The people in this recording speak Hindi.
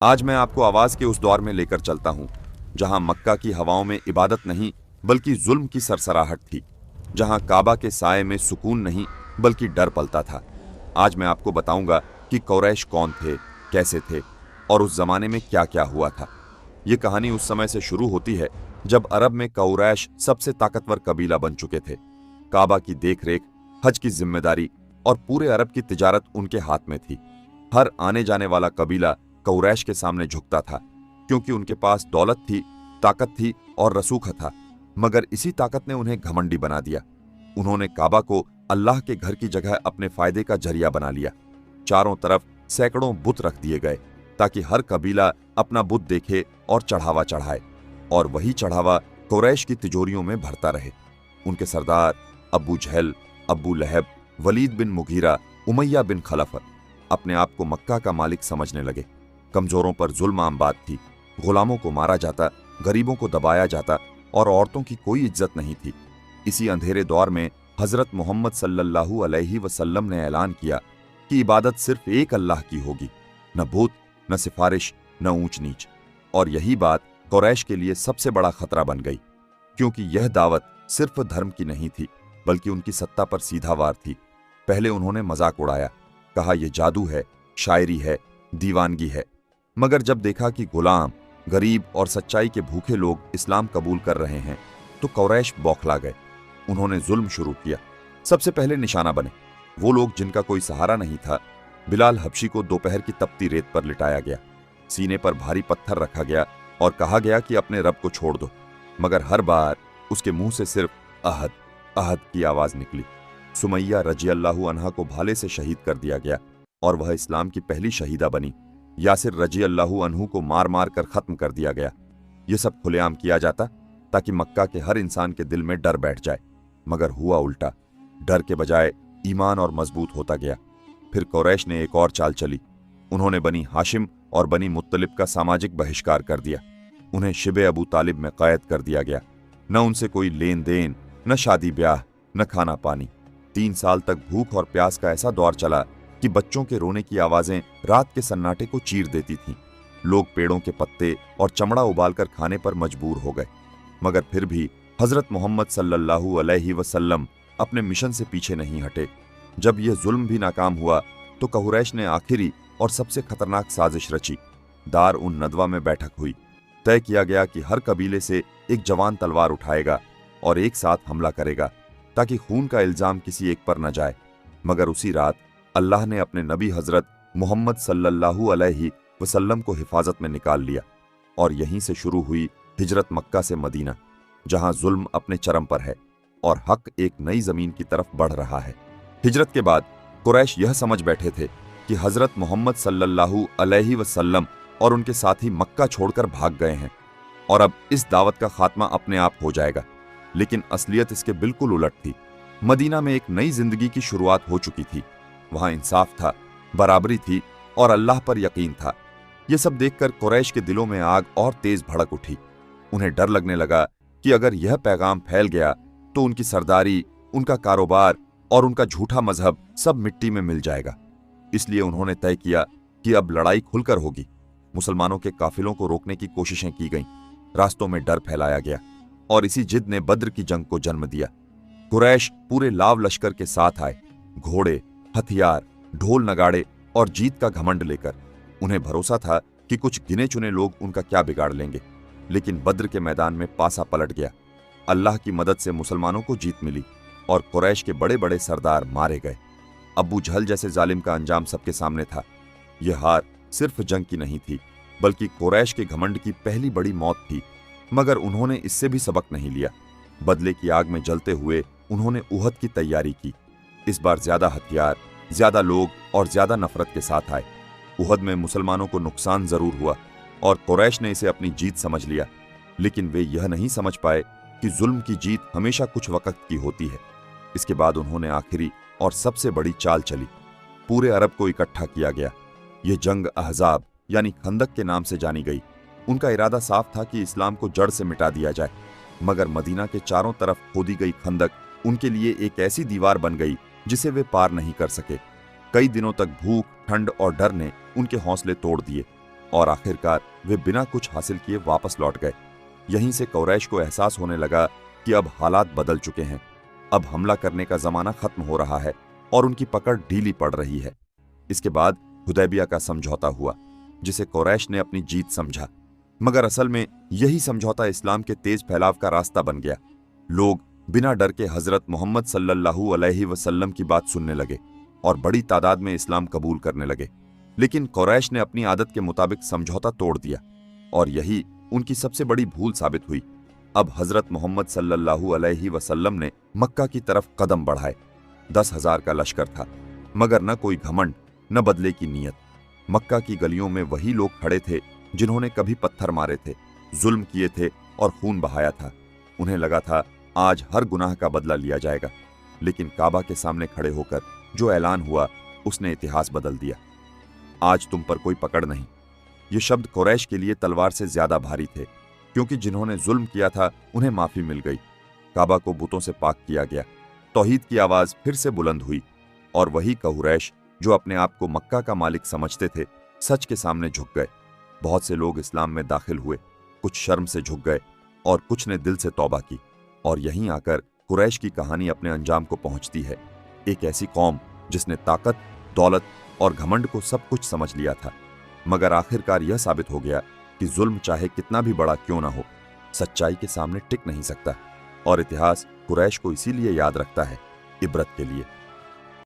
आज मैं आपको आवाज के उस दौर में लेकर चलता हूं जहां मक्का की हवाओं में इबादत नहीं बल्कि जुल्म की सरसराहट थी, जहां काबा के साए में सुकून नहीं बल्कि डर पलता था। आज मैं आपको बताऊंगा कि कुरैश कौन थे, कैसे थे और उस जमाने में क्या क्या हुआ था। ये कहानी उस समय से शुरू होती है जब अरब में कुरैश सबसे ताकतवर कबीला बन चुके थे। काबा की देखरेख, हज की जिम्मेदारी और पूरे अरब की तिजारत उनके हाथ में थी। हर आने जाने वाला कबीला कुरैश के सामने झुकता था, क्योंकि उनके पास दौलत थी, ताकत थी और रसूखा था। मगर इसी ताकत ने उन्हें घमंडी बना दिया। उन्होंने काबा को अल्लाह के घर की जगह अपने फायदे का जरिया बना लिया। चारों तरफ सैकड़ों बुत रख दिए गए ताकि हर कबीला अपना बुत देखे और चढ़ावा चढ़ाए, और वही चढ़ावा कुरैश की तिजोरियों में भरता रहे। उनके सरदार अबू जहल, अबू लहब, वलीद बिन मुगीरा, उमैया बिन खलफ अपने आप को मक्का का मालिक समझने लगे। कमजोरों पर जुल्म आम बात थी, गुलामों को मारा जाता, गरीबों को दबाया जाता और औरतों की कोई इज्जत नहीं थी। इसी अंधेरे दौर में हजरत मोहम्मद सल्लल्लाहु अलैहि वसल्लम ने ऐलान किया कि इबादत सिर्फ एक अल्लाह की होगी, न भूत, न सिफारिश, न ऊंच नीच। और यही बात कुरैश के लिए सबसे बड़ा खतरा बन गई, क्योंकि यह दावत सिर्फ धर्म की नहीं थी बल्कि उनकी सत्ता पर सीधा वार थी। पहले उन्होंने मजाक उड़ाया, कहा यह जादू है, शायरी है, दीवानगी है। मगर जब देखा कि गुलाम, गरीब और सच्चाई के भूखे लोग इस्लाम कबूल कर रहे हैं तो कुरैश बौखला गए। उन्होंने जुल्म शुरू किया। सबसे पहले निशाना बने वो लोग जिनका कोई सहारा नहीं था। बिलाल हबशी को दोपहर की तपती रेत पर लिटाया गया, सीने पर भारी पत्थर रखा गया और कहा गया कि अपने रब को छोड़ दो। मगर हर बार उसके मुंह से सिर्फ अहद अहद की आवाज निकली। सुमैया रजियल्लाहु अन्हा को भाले से शहीद कर दिया गया और वह इस्लाम की पहली शहीदा बनी। यासिर रजियल्लाहु अन्हु को मार मार कर खत्म कर दिया गया। यह सब खुलेआम किया जाता ताकि मक्का के हर इंसान के दिल में डर बैठ जाए। मगर हुआ उल्टा, डर के बजाय ईमान और मजबूत होता गया। फिर कुरैश ने एक और चाल चली। उन्होंने बनी हाशिम और बनी मुत्तलिब का सामाजिक बहिष्कार कर दिया। उन्हें शिबे अबू तालिब में कैद कर दिया गया। न उनसे कोई लेन देन, न शादी ब्याह, न खाना पानी। 3 साल तक भूख और प्यास का ऐसा दौर चला कि बच्चों के रोने की आवाजें रात के सन्नाटे को चीर देती थीं। लोग पेड़ों के पत्ते और चमड़ा उबालकर खाने पर मजबूर हो गए। मगर फिर भी हजरत मोहम्मद सल्लल्लाहु अलैहि वसल्लम अपने मिशन से पीछे नहीं हटे। जब यह जुल्म भी नाकाम हुआ तो कुरैश ने आखिरी और सबसे खतरनाक साजिश रची। दार उन नदवा में बैठक हुई। तय किया गया कि हर कबीले से एक जवान तलवार उठाएगा और एक साथ हमला करेगा ताकि खून का इल्जाम किसी एक पर न जाए। मगर उसी रात अल्लाह ने अपने नबी हजरत मोहम्मद सल्लल्लाहु अलैहि वसल्लम को हिफाजत में निकाल लिया और यहीं से शुरू हुई हिजरत मक्का से मदीना, जहां जुल्म अपने चरम पर है और हक एक नई जमीन की तरफ बढ़ रहा है। हिजरत के बाद कुरैश यह समझ बैठे थे कि हजरत मोहम्मद सल्लल्लाहु अलैहि वसल्लम और उनके साथी मक्का छोड़कर भाग गए हैं और अब इस दावत का खात्मा अपने आप हो जाएगा। लेकिन असलियत इसके बिल्कुल उलट थी। मदीना में एक नई जिंदगी की शुरुआत हो चुकी थी। वहां इंसाफ था, बराबरी थी और अल्लाह पर यकीन था। यह सब देखकर कुरैश के दिलों में आग और तेज भड़क उठी। उन्हें डर लगने लगा कि अगर यह पैगाम फैल गया तो उनकी सरदारी, उनका कारोबार और उनका झूठा मजहब सब मिट्टी में मिल जाएगा। इसलिए उन्होंने तय किया कि अब लड़ाई खुलकर होगी। मुसलमानों के काफिलों को रोकने की कोशिशें की गईं, रास्तों में डर फैलाया गया और इसी जिद ने बद्र की जंग को जन्म दिया। कुरैश पूरे लाव लश्कर के साथ आए, घोड़े, हथियार, ढोल नगाड़े और जीत का घमंड लेकर। उन्हें भरोसा था कि कुछ गिने चुने लोग उनका क्या बिगाड़ लेंगे। लेकिन बद्र के मैदान में पासा पलट गया। अल्लाह की मदद से मुसलमानों को जीत मिली और कुरैश के बड़े बड़े सरदार मारे गए। अबू जहल जैसे जालिम का अंजाम सबके सामने था। यह हार सिर्फ जंग की नहीं थी बल्कि कुरैश के घमंड की पहली बड़ी मौत थी। मगर उन्होंने इससे भी सबक नहीं लिया। बदले की आग में जलते हुए उन्होंने उहद की तैयारी की। इस बार ज्यादा हथियार, ज्यादा लोग और ज्यादा नफरत के साथ आए। उहद में मुसलमानों को नुकसान जरूर हुआ और कुरैश ने इसे अपनी जीत समझ लिया। लेकिन वे यह नहीं समझ पाए कि जुल्म की जीत हमेशा कुछ वक्त की होती है। इसके बाद उन्होंने आखिरी और सबसे बड़ी चाल चली। पूरे अरब को इकट्ठा किया गया। यह जंग अहजाब यानी खंदक के नाम से जानी गई। उनका इरादा साफ था कि इस्लाम को जड़ से मिटा दिया जाए। मगर मदीना के चारों तरफ खोदी गई खंदक उनके लिए एक ऐसी दीवार बन गई जिसे वे पार नहीं कर सके। कई दिनों तक भूख, ठंड और डर ने उनके हौसले तोड़ दिए। और आखिरकार वे बिना कुछ हासिल किए वापस लौट गए। यहीं से कुरैश को एहसास होने लगा कि अब हालात बदल चुके हैं, अब हमला करने का जमाना खत्म हो रहा है और उनकी पकड़ ढीली पड़ रही है। इसके बाद हुदैबिया का समझौता हुआ, जिसे कुरैश ने अपनी जीत समझा, मगर असल में यही समझौता इस्लाम के तेज फैलाव का रास्ता बन गया। लोग बिना डर के हजरत मोहम्मद सल्लल्लाहु अलैहि वसल्लम की बात सुनने लगे और बड़ी तादाद में इस्लाम कबूल करने लगे। लेकिन कुरैश ने अपनी आदत के मुताबिक समझौता तोड़ दिया और यही उनकी सबसे बड़ी भूल साबित हुई। अब हजरत मोहम्मद सल्लल्लाहु अलैहि वसल्लम ने मक्का की तरफ कदम बढ़ाए। 10,000 का लश्कर था, मगर न कोई घमंड न बदले की नीयत। मक्का की गलियों में वही लोग खड़े थे जिन्होंने कभी पत्थर मारे थे, जुल्म किए थे और खून बहाया था। उन्हें लगा था आज हर गुनाह का बदला लिया जाएगा। लेकिन काबा के सामने खड़े होकर जो ऐलान हुआ उसने इतिहास बदल दिया। आज तुम पर कोई पकड़ नहीं। ये शब्द कुरैश के लिए तलवार से ज्यादा भारी थे, क्योंकि जिन्होंने जुल्म किया था उन्हें माफी मिल गई। काबा को बुतों से पाक किया गया। तौहीद की आवाज फिर से बुलंद हुई और वही कुरैश जो अपने आप को मक्का का मालिक समझते थे, सच के सामने झुक गए। बहुत से लोग इस्लाम में दाखिल हुए, कुछ शर्म से झुक गए और कुछ ने दिल से तौबा की। और यहीं आकर कुरैश की कहानी अपने अंजाम को पहुंचती है। एक ऐसी कौम जिसने ताकत, दौलत और घमंड को सब कुछ समझ लिया था, मगर आखिरकार यह साबित हो गया कि जुल्म चाहे कितना भी बड़ा क्यों ना हो, सच्चाई के सामने टिक नहीं सकता। और इतिहास कुरैश को इसीलिए याद रखता है, इबरत के लिए।